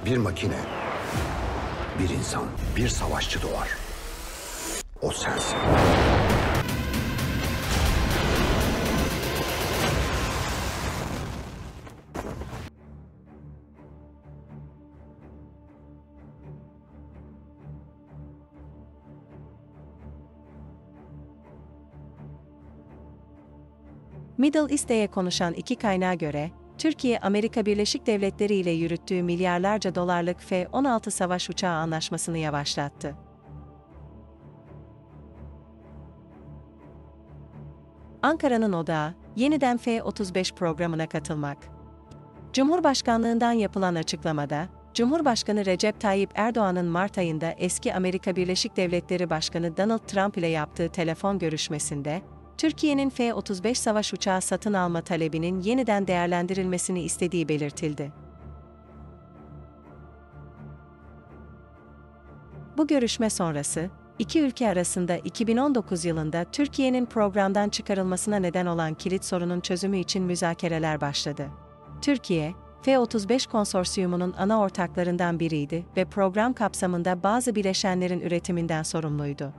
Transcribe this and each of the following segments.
Bir makine, bir insan, bir savaşçı doğar. O sensin. Middle East'e konuşan iki kaynağa göre, Türkiye, Amerika Birleşik Devletleri ile yürüttüğü milyarlarca dolarlık F-16 savaş uçağı anlaşmasını yavaşlattı. Ankara'nın odağı, yeniden F-35 programına katılmak. Cumhurbaşkanlığından yapılan açıklamada, Cumhurbaşkanı Recep Tayyip Erdoğan'ın Mart ayında eski Amerika Birleşik Devletleri Başkanı Donald Trump ile yaptığı telefon görüşmesinde, Türkiye'nin F-35 savaş uçağı satın alma talebinin yeniden değerlendirilmesini istediği belirtildi. Bu görüşme sonrası, iki ülke arasında 2019 yılında Türkiye'nin programdan çıkarılmasına neden olan kilit sorunun çözümü için müzakereler başladı. Türkiye, F-35 konsorsiyumunun ana ortaklarından biriydi ve program kapsamında bazı bileşenlerin üretiminden sorumluydu.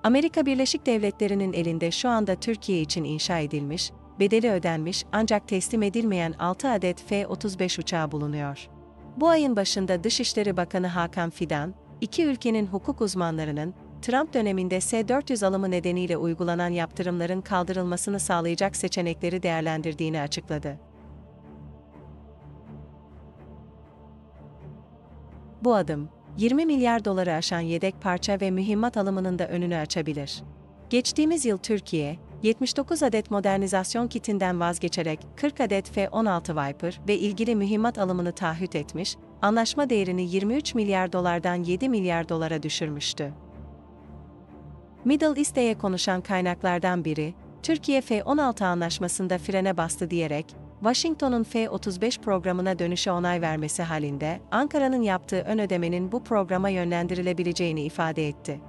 Amerika Birleşik Devletleri'nin elinde şu anda Türkiye için inşa edilmiş, bedeli ödenmiş ancak teslim edilmeyen 6 adet F-35 uçağı bulunuyor. Bu ayın başında Dışişleri Bakanı Hakan Fidan, iki ülkenin hukuk uzmanlarının, Trump döneminde S-400 alımı nedeniyle uygulanan yaptırımların kaldırılmasını sağlayacak seçenekleri değerlendirdiğini açıkladı. Bu adım, 20 milyar doları aşan yedek parça ve mühimmat alımının da önünü açabilir. Geçtiğimiz yıl Türkiye, 79 adet modernizasyon kitinden vazgeçerek 40 adet F-16 Viper ve ilgili mühimmat alımını taahhüt etmiş, anlaşma değerini 23 milyar dolardan 7 milyar dolara düşürmüştü. Middle East'e konuşan kaynaklardan biri, Türkiye F-16 anlaşmasında frene bastı diyerek, Washington'un F-35 programına dönüşe onay vermesi halinde, Ankara'nın yaptığı ön ödemenin bu programa yönlendirilebileceğini ifade etti.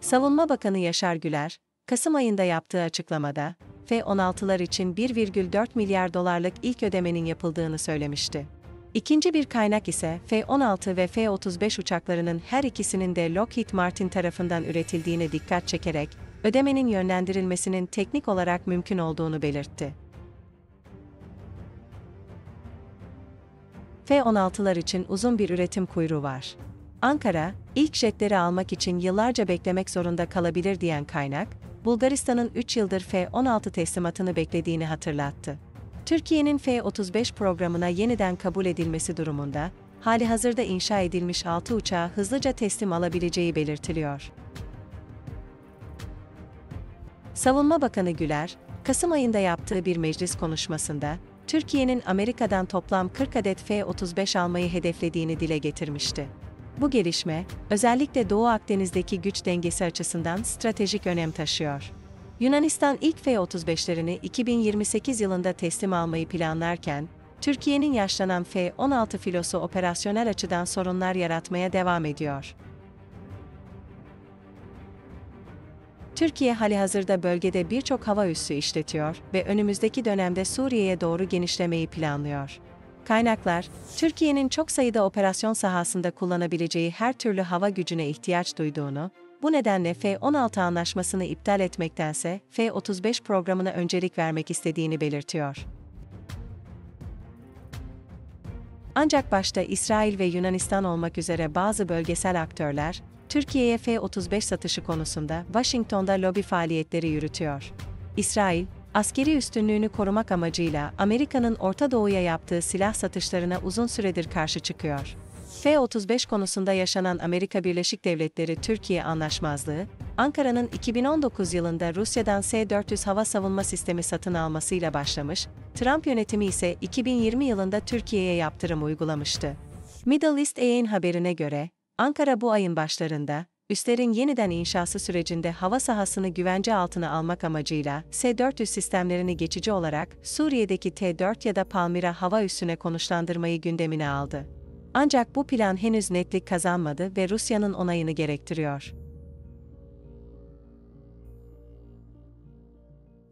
Savunma Bakanı Yaşar Güler, Kasım ayında yaptığı açıklamada, F-16'lar için 1,4 milyar dolarlık ilk ödemenin yapıldığını söylemişti. İkinci bir kaynak ise F-16 ve F-35 uçaklarının her ikisinin de Lockheed Martin tarafından üretildiğine dikkat çekerek, ödemenin yönlendirilmesinin teknik olarak mümkün olduğunu belirtti. F-16'lar için uzun bir üretim kuyruğu var. Ankara, ilk jetleri almak için yıllarca beklemek zorunda kalabilir diyen kaynak, Bulgaristan'ın 3 yıldır F-16 teslimatını beklediğini hatırlattı. Türkiye'nin F-35 programına yeniden kabul edilmesi durumunda, halihazırda inşa edilmiş 6 uçağı hızlıca teslim alabileceği belirtiliyor. Savunma Bakanı Güler, Kasım ayında yaptığı bir meclis konuşmasında, Türkiye'nin Amerika'dan toplam 40 adet F-35 almayı hedeflediğini dile getirmişti. Bu gelişme, özellikle Doğu Akdeniz'deki güç dengesi açısından stratejik önem taşıyor. Yunanistan ilk F-35'lerini 2028 yılında teslim almayı planlarken, Türkiye'nin yaşlanan F-16 filosu operasyonel açıdan sorunlar yaratmaya devam ediyor. Türkiye halihazırda bölgede birçok hava üssü işletiyor ve önümüzdeki dönemde Suriye'ye doğru genişlemeyi planlıyor. Kaynaklar, Türkiye'nin çok sayıda operasyon sahasında kullanabileceği her türlü hava gücüne ihtiyaç duyduğunu, bu nedenle F-16 anlaşmasını iptal etmektense F-35 programına öncelik vermek istediğini belirtiyor. Ancak başta İsrail ve Yunanistan olmak üzere bazı bölgesel aktörler, Türkiye'ye F-35 satışı konusunda Washington'da lobi faaliyetleri yürütüyor. İsrail, askeri üstünlüğünü korumak amacıyla Amerika'nın Orta Doğu'ya yaptığı silah satışlarına uzun süredir karşı çıkıyor. F-35 konusunda yaşanan Amerika Birleşik Devletleri-Türkiye anlaşmazlığı, Ankara'nın 2019 yılında Rusya'dan S-400 hava savunma sistemi satın almasıyla başlamış, Trump yönetimi ise 2020 yılında Türkiye'ye yaptırım uygulamıştı. Middle East'in haberine göre, Ankara bu ayın başlarında, üslerin yeniden inşası sürecinde hava sahasını güvence altına almak amacıyla S-400 sistemlerini geçici olarak Suriye'deki T-4 ya da Palmira hava üssüne konuşlandırmayı gündemine aldı. Ancak bu plan henüz netlik kazanmadı ve Rusya'nın onayını gerektiriyor.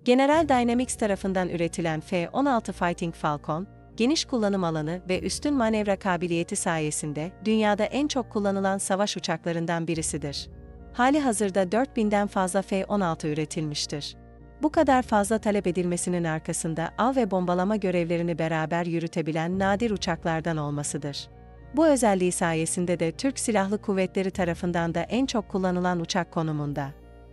General Dynamics tarafından üretilen F-16 Fighting Falcon, geniş kullanım alanı ve üstün manevra kabiliyeti sayesinde dünyada en çok kullanılan savaş uçaklarından birisidir. Halihazırda 4000'den fazla F-16 üretilmiştir. Bu kadar fazla talep edilmesinin arkasında av ve bombalama görevlerini beraber yürütebilen nadir uçaklardan olmasıdır. Bu özelliği sayesinde de Türk Silahlı Kuvvetleri tarafından da en çok kullanılan uçak konumunda.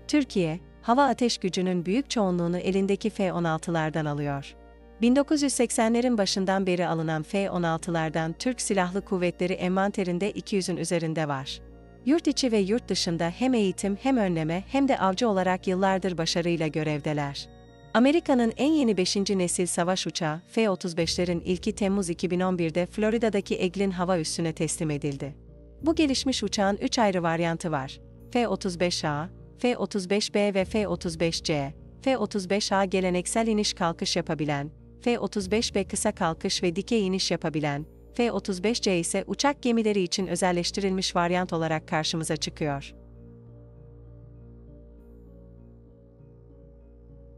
Türkiye, hava ateş gücünün büyük çoğunluğunu elindeki F-16'lardan alıyor. 1980'lerin başından beri alınan F-16'lardan Türk Silahlı Kuvvetleri envanterinde 200'ün üzerinde var. Yurt içi ve yurt dışında hem eğitim hem önleme hem de avcı olarak yıllardır başarıyla görevdeler. Amerika'nın en yeni 5. nesil savaş uçağı F-35'lerin ilki Temmuz 2011'de Florida'daki Eglin Hava Üssü'ne teslim edildi. Bu gelişmiş uçağın 3 ayrı varyantı var: F-35A, F-35B ve F-35C. F-35A geleneksel iniş kalkış yapabilen, F-35B kısa kalkış ve dikey iniş yapabilen, F-35C ise uçak gemileri için özelleştirilmiş varyant olarak karşımıza çıkıyor.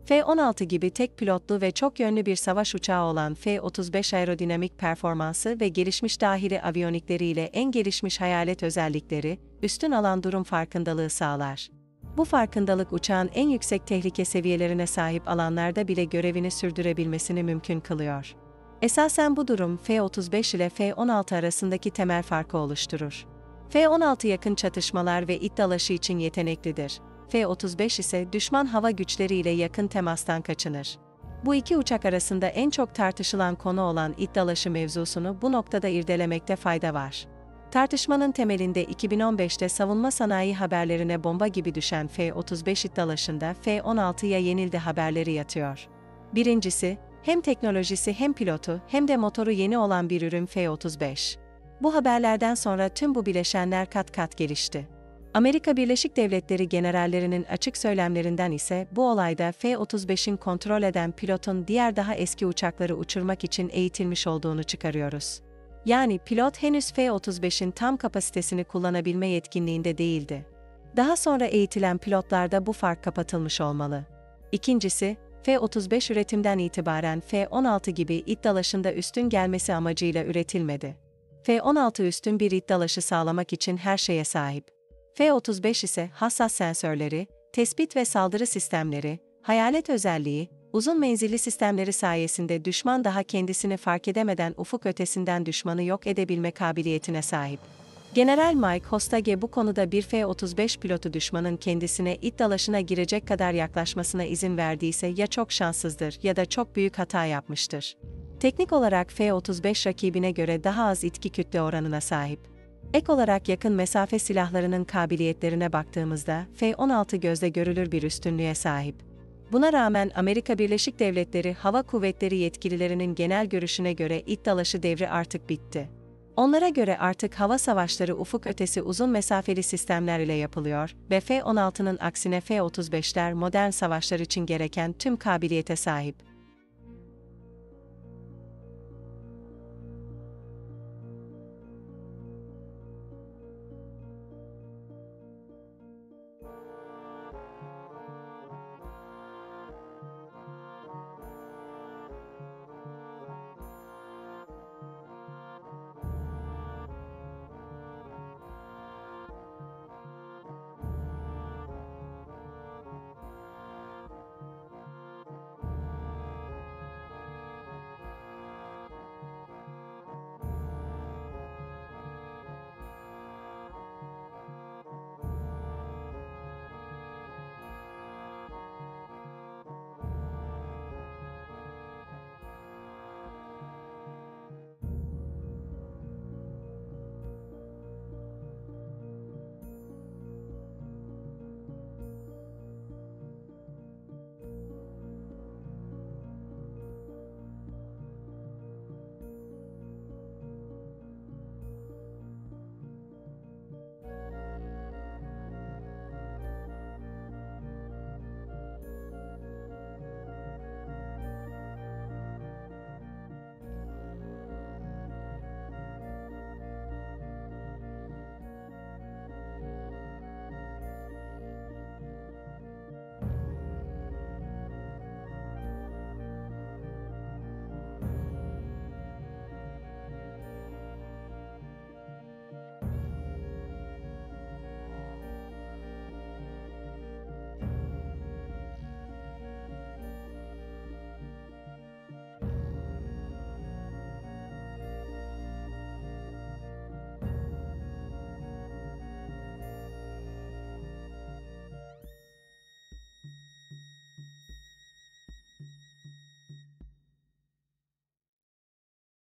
F-16 gibi tek pilotlu ve çok yönlü bir savaş uçağı olan F-35 aerodinamik performansı ve gelişmiş dahili aviyonikleriyle en gelişmiş hayalet özellikleri, üstün alan durum farkındalığı sağlar. Bu farkındalık uçağın en yüksek tehlike seviyelerine sahip alanlarda bile görevini sürdürebilmesini mümkün kılıyor. Esasen bu durum F-35 ile F-16 arasındaki temel farkı oluşturur. F-16 yakın çatışmalar ve it dalaşı için yeteneklidir. F-35 ise düşman hava güçleri ile yakın temastan kaçınır. Bu iki uçak arasında en çok tartışılan konu olan it dalaşı mevzusunu bu noktada irdelemekte fayda var. Tartışmanın temelinde 2015'te savunma sanayi haberlerine bomba gibi düşen F-35 it dalaşında F-16'ya yenildi haberleri yatıyor. Birincisi, hem teknolojisi hem pilotu hem de motoru yeni olan bir ürün F-35. Bu haberlerden sonra tüm bu bileşenler kat kat gelişti. Amerika Birleşik Devletleri generallerinin açık söylemlerinden ise bu olayda F-35'in kontrol eden pilotun diğer daha eski uçakları uçurmak için eğitilmiş olduğunu çıkarıyoruz. Yani pilot henüz F-35'in tam kapasitesini kullanabilme yetkinliğinde değildi. Daha sonra eğitilen pilotlarda bu fark kapatılmış olmalı. İkincisi, F-35 üretimden itibaren F-16 gibi it dalaşında üstün gelmesi amacıyla üretilmedi. F-16 üstün bir it dalaşı sağlamak için her şeye sahip. F-35 ise hassas sensörleri, tespit ve saldırı sistemleri, hayalet özelliği, uzun menzilli sistemleri sayesinde düşman daha kendisini fark edemeden ufuk ötesinden düşmanı yok edebilme kabiliyetine sahip. General Mike Hostage bu konuda bir F-35 pilotu düşmanın kendisine it dalaşına girecek kadar yaklaşmasına izin verdiyse ya çok şanssızdır ya da çok büyük hata yapmıştır. Teknik olarak F-35 rakibine göre daha az itki kütle oranına sahip. Ek olarak yakın mesafe silahlarının kabiliyetlerine baktığımızda F-16 gözle görülür bir üstünlüğe sahip. Buna rağmen Amerika Birleşik Devletleri Hava Kuvvetleri yetkililerinin genel görüşüne göre it dalaşı devri artık bitti. Onlara göre artık hava savaşları ufuk ötesi uzun mesafeli sistemler ile yapılıyor ve F-16'nın aksine F-35'ler modern savaşlar için gereken tüm kabiliyete sahip.